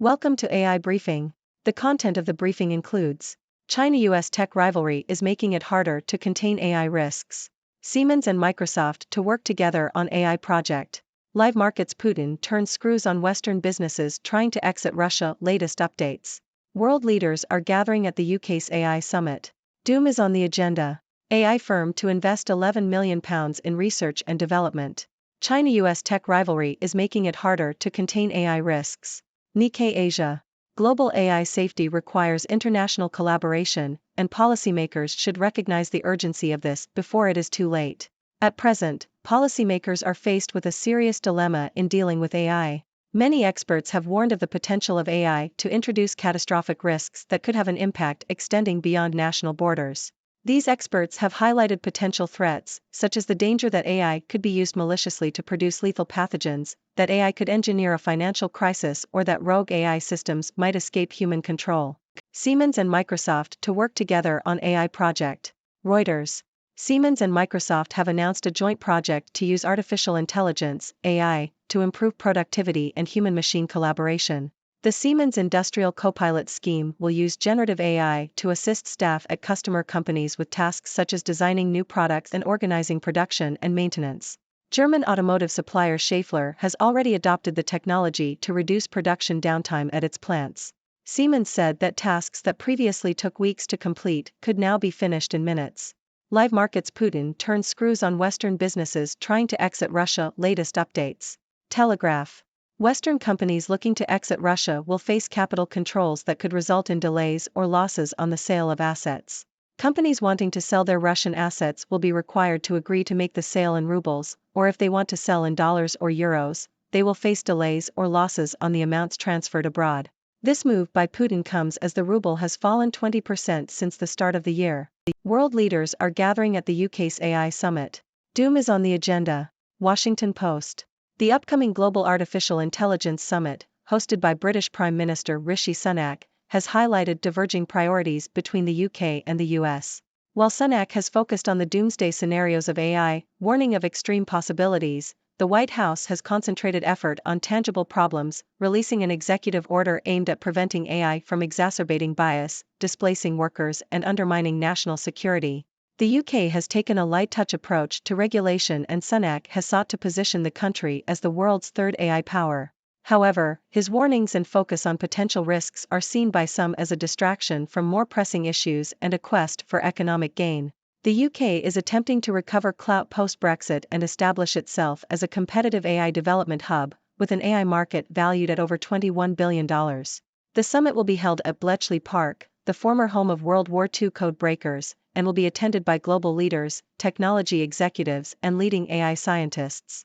Welcome to AI Briefing. The content of the briefing includes: China-U.S. tech rivalry is making it harder to contain AI risks. Siemens and Microsoft to work together on AI project. Live markets: Putin turns screws on Western businesses trying to exit Russia. Latest updates. World leaders are gathering at the UK's AI summit. Doom is on the agenda. AI firm to invest £11 million in research and development. China-U.S. tech rivalry is making it harder to contain AI risks. Nikkei Asia. Global AI safety requires international collaboration, and policymakers should recognize the urgency of this before it is too late. At present, policymakers are faced with a serious dilemma in dealing with AI. Many experts have warned of the potential of AI to introduce catastrophic risks that could have an impact extending beyond national borders. These experts have highlighted potential threats, such as the danger that AI could be used maliciously to produce lethal pathogens, that AI could engineer a financial crisis, or that rogue AI systems might escape human control. Siemens and Microsoft to work together on AI project. Reuters. Siemens and Microsoft have announced a joint project to use artificial intelligence, AI, to improve productivity and human-machine collaboration. The Siemens Industrial Copilot scheme will use generative AI to assist staff at customer companies with tasks such as designing new products and organizing production and maintenance. German automotive supplier Schaeffler has already adopted the technology to reduce production downtime at its plants. Siemens said that tasks that previously took weeks to complete could now be finished in minutes. Live markets: Putin turns screws on Western businesses trying to exit Russia. Latest updates. Telegraph. Western companies looking to exit Russia will face capital controls that could result in delays or losses on the sale of assets. Companies wanting to sell their Russian assets will be required to agree to make the sale in rubles, or if they want to sell in dollars or euros, they will face delays or losses on the amounts transferred abroad. This move by Putin comes as the ruble has fallen 20% since the start of the year. World leaders are gathering at the UK's AI summit. Doom is on the agenda. Washington Post. The upcoming Global Artificial Intelligence Summit, hosted by British Prime Minister Rishi Sunak, has highlighted diverging priorities between the UK and the US. While Sunak has focused on the doomsday scenarios of AI, warning of extreme possibilities, the White House has concentrated effort on tangible problems, releasing an executive order aimed at preventing AI from exacerbating bias, displacing workers, and undermining national security. The UK has taken a light-touch approach to regulation, and Sunak has sought to position the country as the world's third AI power. However, his warnings and focus on potential risks are seen by some as a distraction from more pressing issues and a quest for economic gain. The UK is attempting to recover clout post-Brexit and establish itself as a competitive AI development hub, with an AI market valued at over $21 billion. The summit will be held at Bletchley Park, the former home of World War II code breakers, and will be attended by global leaders, technology executives, and leading AI scientists.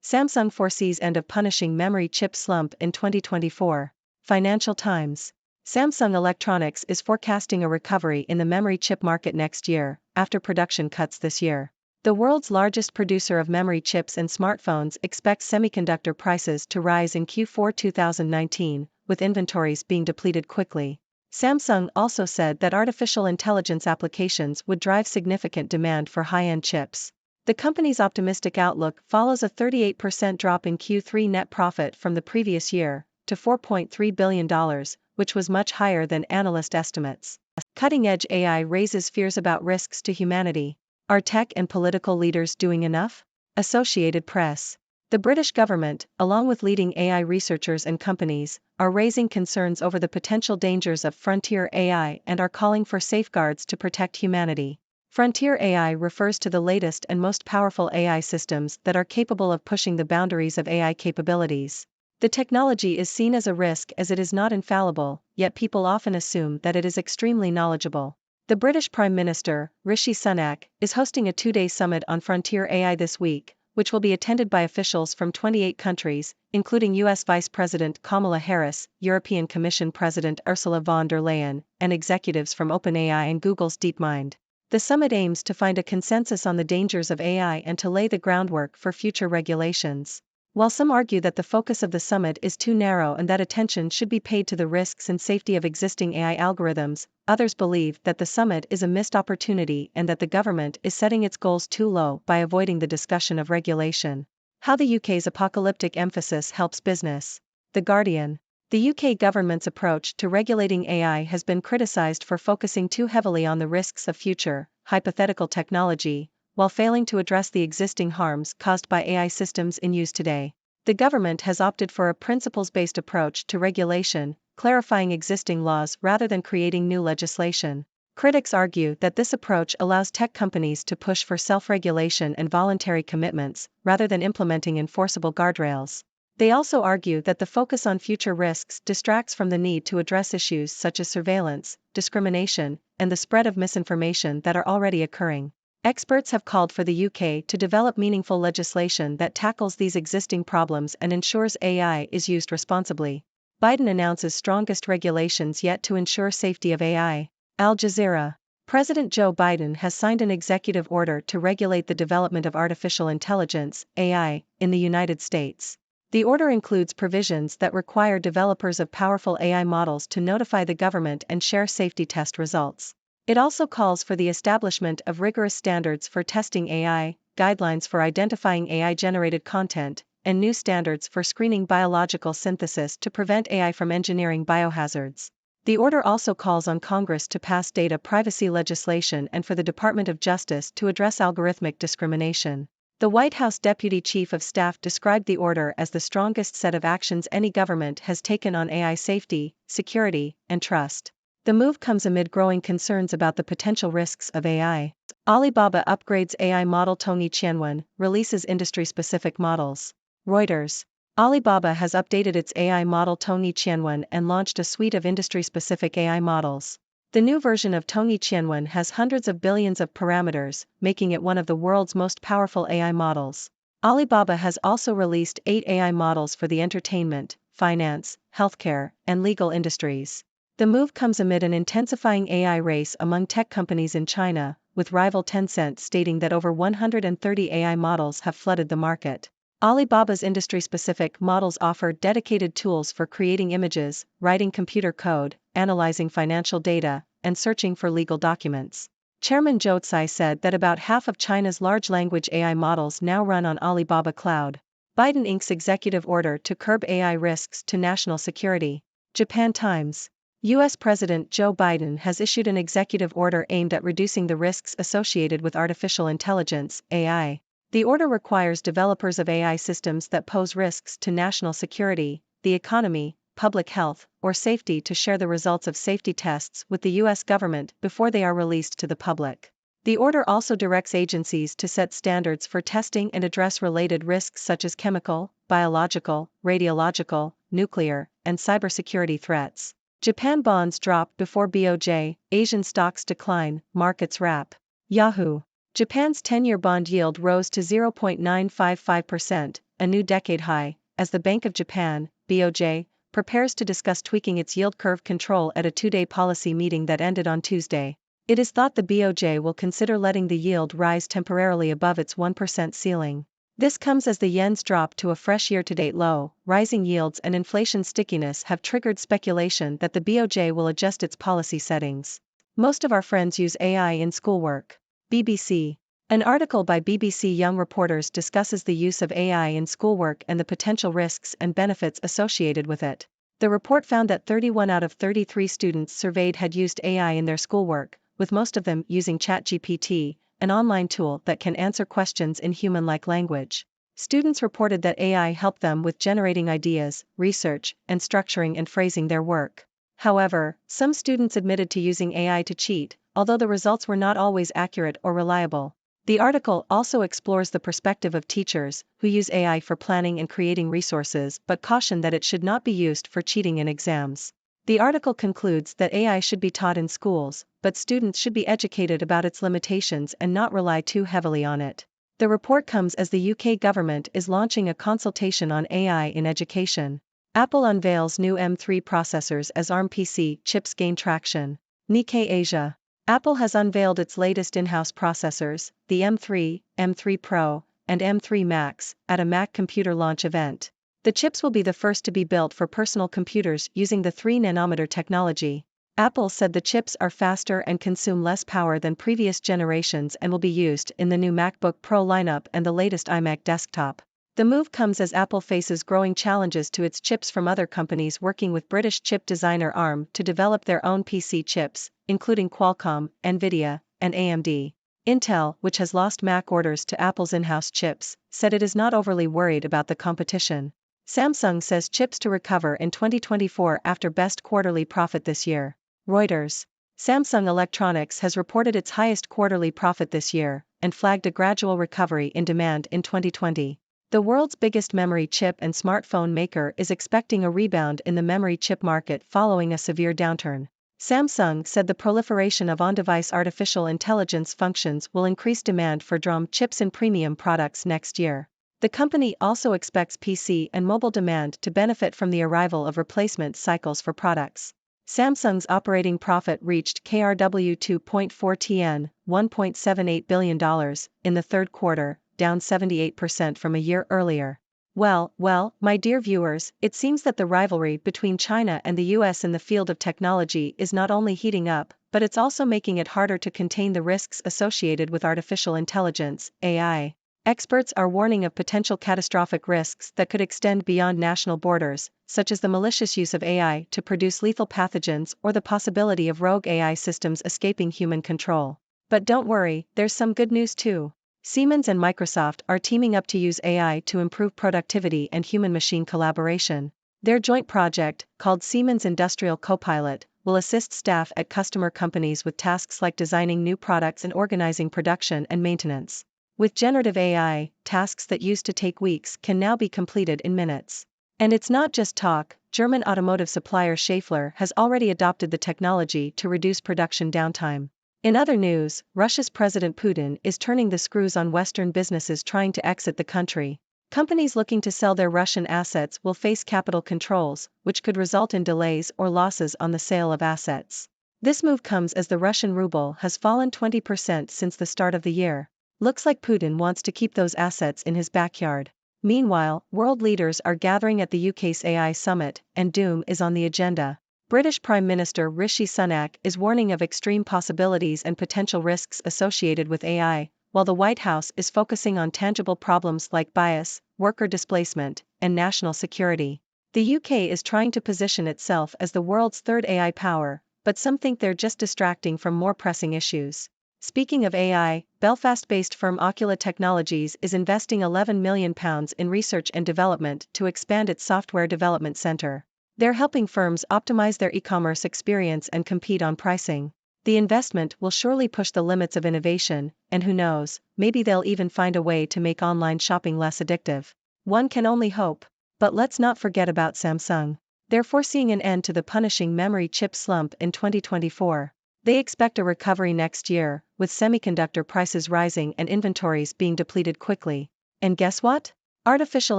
Samsung foresees end of punishing memory chip slump in 2024. Financial Times. Samsung Electronics is forecasting a recovery in the memory chip market next year, after production cuts this year. The world's largest producer of memory chips and smartphones expects semiconductor prices to rise in Q4 2019, with inventories being depleted quickly. Samsung also said that artificial intelligence applications would drive significant demand for high-end chips. The company's optimistic outlook follows a 38% drop in Q3 net profit from the previous year, to $4.3 billion, which was much higher than analyst estimates. Cutting-edge AI raises fears about risks to humanity. Are tech and political leaders doing enough? Associated Press. The British government, along with leading AI researchers and companies, are raising concerns over the potential dangers of frontier AI and are calling for safeguards to protect humanity. Frontier AI refers to the latest and most powerful AI systems that are capable of pushing the boundaries of AI capabilities. The technology is seen as a risk as it is not infallible, yet people often assume that it is extremely knowledgeable. The British Prime Minister, Rishi Sunak, is hosting a two-day summit on frontier AI this week, which will be attended by officials from 28 countries, including US Vice President Kamala Harris, European Commission President Ursula von der Leyen, and executives from OpenAI and Google's DeepMind. The summit aims to find a consensus on the dangers of AI and to lay the groundwork for future regulations. While some argue that the focus of the summit is too narrow and that attention should be paid to the risks and safety of existing AI algorithms, others believe that the summit is a missed opportunity and that the government is setting its goals too low by avoiding the discussion of regulation. How the UK's apocalyptic emphasis helps business. The Guardian. The UK government's approach to regulating AI has been criticised for focusing too heavily on the risks of future, hypothetical technology, while failing to address the existing harms caused by AI systems in use today. The government has opted for a principles-based approach to regulation, clarifying existing laws rather than creating new legislation. Critics argue that this approach allows tech companies to push for self-regulation and voluntary commitments, rather than implementing enforceable guardrails. They also argue that the focus on future risks distracts from the need to address issues such as surveillance, discrimination, and the spread of misinformation that are already occurring. Experts have called for the UK to develop meaningful legislation that tackles these existing problems and ensures AI is used responsibly. Biden announces strongest regulations yet to ensure safety of AI. Al Jazeera. President Joe Biden has signed an executive order to regulate the development of artificial intelligence, AI, in the United States. The order includes provisions that require developers of powerful AI models to notify the government and share safety test results. It also calls for the establishment of rigorous standards for testing AI, guidelines for identifying AI-generated content, and new standards for screening biological synthesis to prevent AI from engineering biohazards. The order also calls on Congress to pass data privacy legislation and for the Department of Justice to address algorithmic discrimination. The White House Deputy Chief of Staff described the order as the strongest set of actions any government has taken on AI safety, security, and trust. The move comes amid growing concerns about the potential risks of AI. Alibaba upgrades AI model Tongyi Qianwen, releases industry-specific models. Reuters. Alibaba has updated its AI model Tongyi Qianwen and launched a suite of industry-specific AI models. The new version of Tongyi Qianwen has hundreds of billions of parameters, making it one of the world's most powerful AI models. Alibaba has also released 8 AI models for the entertainment, finance, healthcare, and legal industries. The move comes amid an intensifying AI race among tech companies in China, with rival Tencent stating that over 130 AI models have flooded the market. Alibaba's industry-specific models offer dedicated tools for creating images, writing computer code, analyzing financial data, and searching for legal documents. Chairman Zhou Tsai said that about half of China's large language AI models now run on Alibaba Cloud. Biden inks executive order to curb AI risks to national security. Japan Times. U.S. President Joe Biden has issued an executive order aimed at reducing the risks associated with artificial intelligence, AI. The order requires developers of AI systems that pose risks to national security, the economy, public health, or safety to share the results of safety tests with the U.S. government before they are released to the public. The order also directs agencies to set standards for testing and address related risks such as chemical, biological, radiological, nuclear, and cybersecurity threats. Japan bonds drop before BOJ, Asian stocks decline, markets wrap. Yahoo! Japan's 10-year bond yield rose to 0.955%, a new decade high, as the Bank of Japan, BOJ, prepares to discuss tweaking its yield curve control at a two-day policy meeting that ended on Tuesday. It is thought the BOJ will consider letting the yield rise temporarily above its 1% ceiling. This comes as the yen's drop to a fresh year-to-date low. Rising yields and inflation stickiness have triggered speculation that the BOJ will adjust its policy settings. Most of our friends use AI in schoolwork. BBC. An article by BBC Young Reporters discusses the use of AI in schoolwork and the potential risks and benefits associated with it. The report found that 31 out of 33 students surveyed had used AI in their schoolwork, with most of them using ChatGPT, an online tool that can answer questions in human-like language. Students reported that AI helped them with generating ideas, research, and structuring and phrasing their work. However, some students admitted to using AI to cheat, although the results were not always accurate or reliable. The article also explores the perspective of teachers, who use AI for planning and creating resources but caution that it should not be used for cheating in exams. The article concludes that AI should be taught in schools, but students should be educated about its limitations and not rely too heavily on it. The report comes as the UK government is launching a consultation on AI in education. Apple unveils new M3 processors as ARM PC chips gain traction. Nikkei Asia. Apple has unveiled its latest in-house processors, the M3, M3 Pro, and M3 Max, at a Mac computer launch event. The chips will be the first to be built for personal computers using the 3-nanometer technology. Apple said the chips are faster and consume less power than previous generations and will be used in the new MacBook Pro lineup and the latest iMac desktop. The move comes as Apple faces growing challenges to its chips from other companies working with British chip designer ARM to develop their own PC chips, including Qualcomm, Nvidia, and AMD. Intel, which has lost Mac orders to Apple's in-house chips, said it is not overly worried about the competition. Samsung says chips to recover in 2024 after best quarterly profit this year. Reuters. Samsung Electronics has reported its highest quarterly profit this year, and flagged a gradual recovery in demand in 2020. The world's biggest memory chip and smartphone maker is expecting a rebound in the memory chip market following a severe downturn. Samsung said the proliferation of on-device artificial intelligence functions will increase demand for DRAM chips in premium products next year. The company also expects PC and mobile demand to benefit from the arrival of replacement cycles for products. Samsung's operating profit reached KRW 2.4 tn, $1.78 billion, in the third quarter, down 78% from a year earlier. Well, my dear viewers, it seems that the rivalry between China and the US in the field of technology is not only heating up, but it's also making it harder to contain the risks associated with artificial intelligence, AI. Experts are warning of potential catastrophic risks that could extend beyond national borders, such as the malicious use of AI to produce lethal pathogens or the possibility of rogue AI systems escaping human control. But don't worry, there's some good news too. Siemens and Microsoft are teaming up to use AI to improve productivity and human-machine collaboration. Their joint project, called Siemens Industrial Copilot, will assist staff at customer companies with tasks like designing new products and organizing production and maintenance. With generative AI, tasks that used to take weeks can now be completed in minutes. And it's not just talk. German automotive supplier Schaeffler has already adopted the technology to reduce production downtime. In other news, Russia's President Putin is turning the screws on Western businesses trying to exit the country. Companies looking to sell their Russian assets will face capital controls, which could result in delays or losses on the sale of assets. This move comes as the Russian ruble has fallen 20% since the start of the year. Looks like Putin wants to keep those assets in his backyard. Meanwhile, world leaders are gathering at the UK's AI summit, and doom is on the agenda. British Prime Minister Rishi Sunak is warning of extreme possibilities and potential risks associated with AI, while the White House is focusing on tangible problems like bias, worker displacement, and national security. The UK is trying to position itself as the world's third AI power, but some think they're just distracting from more pressing issues. Speaking of AI, Belfast-based firm Ocula Technologies is investing £11 million in research and development to expand its software development center. They're helping firms optimize their e-commerce experience and compete on pricing. The investment will surely push the limits of innovation, and who knows, maybe they'll even find a way to make online shopping less addictive. One can only hope. But let's not forget about Samsung. They're foreseeing an end to the punishing memory chip slump in 2024. They expect a recovery next year, with semiconductor prices rising and inventories being depleted quickly. And guess what? Artificial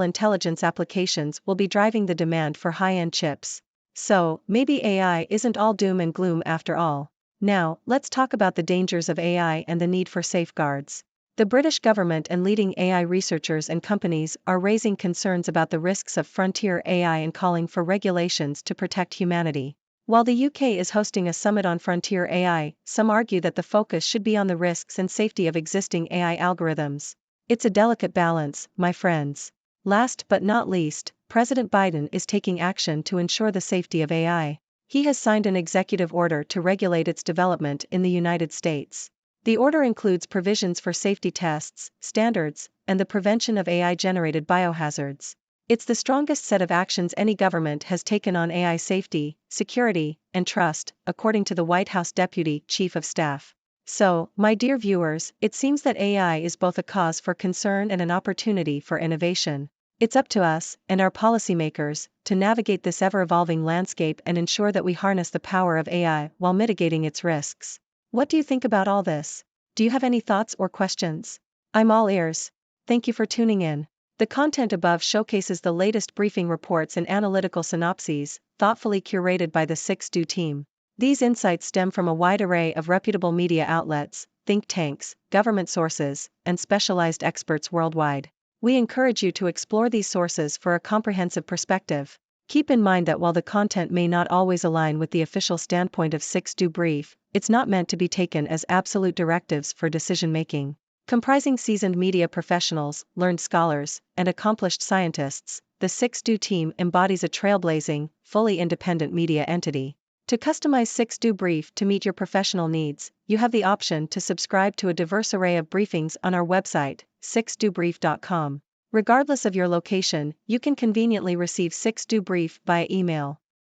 intelligence applications will be driving the demand for high-end chips. So, maybe AI isn't all doom and gloom after all. Now, let's talk about the dangers of AI and the need for safeguards. The British government and leading AI researchers and companies are raising concerns about the risks of frontier AI and calling for regulations to protect humanity. While the UK is hosting a summit on frontier AI, some argue that the focus should be on the risks and safety of existing AI algorithms. It's a delicate balance, my friends. Last but not least, President Biden is taking action to ensure the safety of AI. He has signed an executive order to regulate its development in the United States. The order includes provisions for safety tests, standards, and the prevention of AI-generated biohazards. It's the strongest set of actions any government has taken on AI safety, security, and trust, according to the White House Deputy Chief of Staff. So, my dear viewers, it seems that AI is both a cause for concern and an opportunity for innovation. It's up to us, and our policymakers, to navigate this ever-evolving landscape and ensure that we harness the power of AI while mitigating its risks. What do you think about all this? Do you have any thoughts or questions? I'm all ears. Thank you for tuning in. The content above showcases the latest briefing reports and analytical synopses, thoughtfully curated by the 6Do team. These insights stem from a wide array of reputable media outlets, think tanks, government sources, and specialized experts worldwide. We encourage you to explore these sources for a comprehensive perspective. Keep in mind that while the content may not always align with the official standpoint of 6Do Brief, it's not meant to be taken as absolute directives for decision-making. Comprising seasoned media professionals, learned scholars, and accomplished scientists, the 6Do team embodies a trailblazing, fully independent media entity. To customize 6Do Brief to meet your professional needs, you have the option to subscribe to a diverse array of briefings on our website, 6dobrief.com. Regardless of your location, you can conveniently receive 6Do Brief via email.